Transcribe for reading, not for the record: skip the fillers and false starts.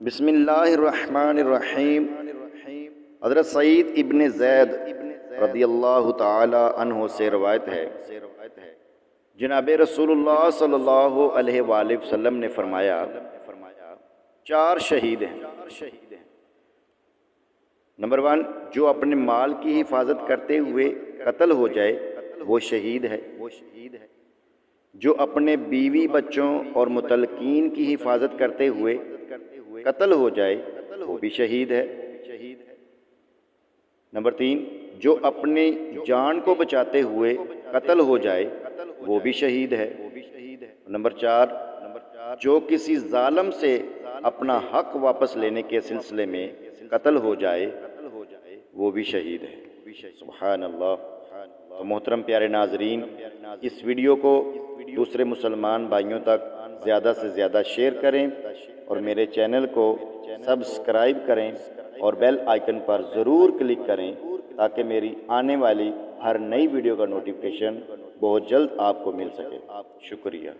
بسم اللہ الرحمن الرحیم۔ حضرت سعید ابن زید رضی اللہ تعالی عنہ سے روایت ہے، جناب رسول اللہ صلی اللہ علیہ وآلہ وسلم نے فرمایا، چار شہید ہیں۔ نمبر 1، جو اپنے مال کی حفاظت کرتے ہوئے قتل ہو جائے وہ شہید ہے۔ جو اپنے بیوی بچوں اور متعلقین کی حفاظت کرتے ہوئے قتل ہو جائے وہ بھی شہید ہے۔ نمبر 3، جو اپنی جان کو بچاتے ہوئے قتل ہو جائے وہ بھی شہید ہے۔ نمبر 4، جو کسی ظالم سے اپنا حق واپس لینے کے سلسلے میں قتل ہو جائے وہ بھی شہید ہے۔ سبحان اللہ۔ تو محترم پیارے ناظرین، اس ویڈیو کو دوسرے مسلمان بھائیوں تک زیادہ سے زیادہ شیئر کریں اور میرے چینل کو سبسکرائب کریں اور بیل آئیکن پر ضرور کلک کریں تاکہ میری آنے والی ہر نئی ویڈیو کا نوٹیفیکیشن بہت جلد آپ کو مل سکے۔ شکریہ۔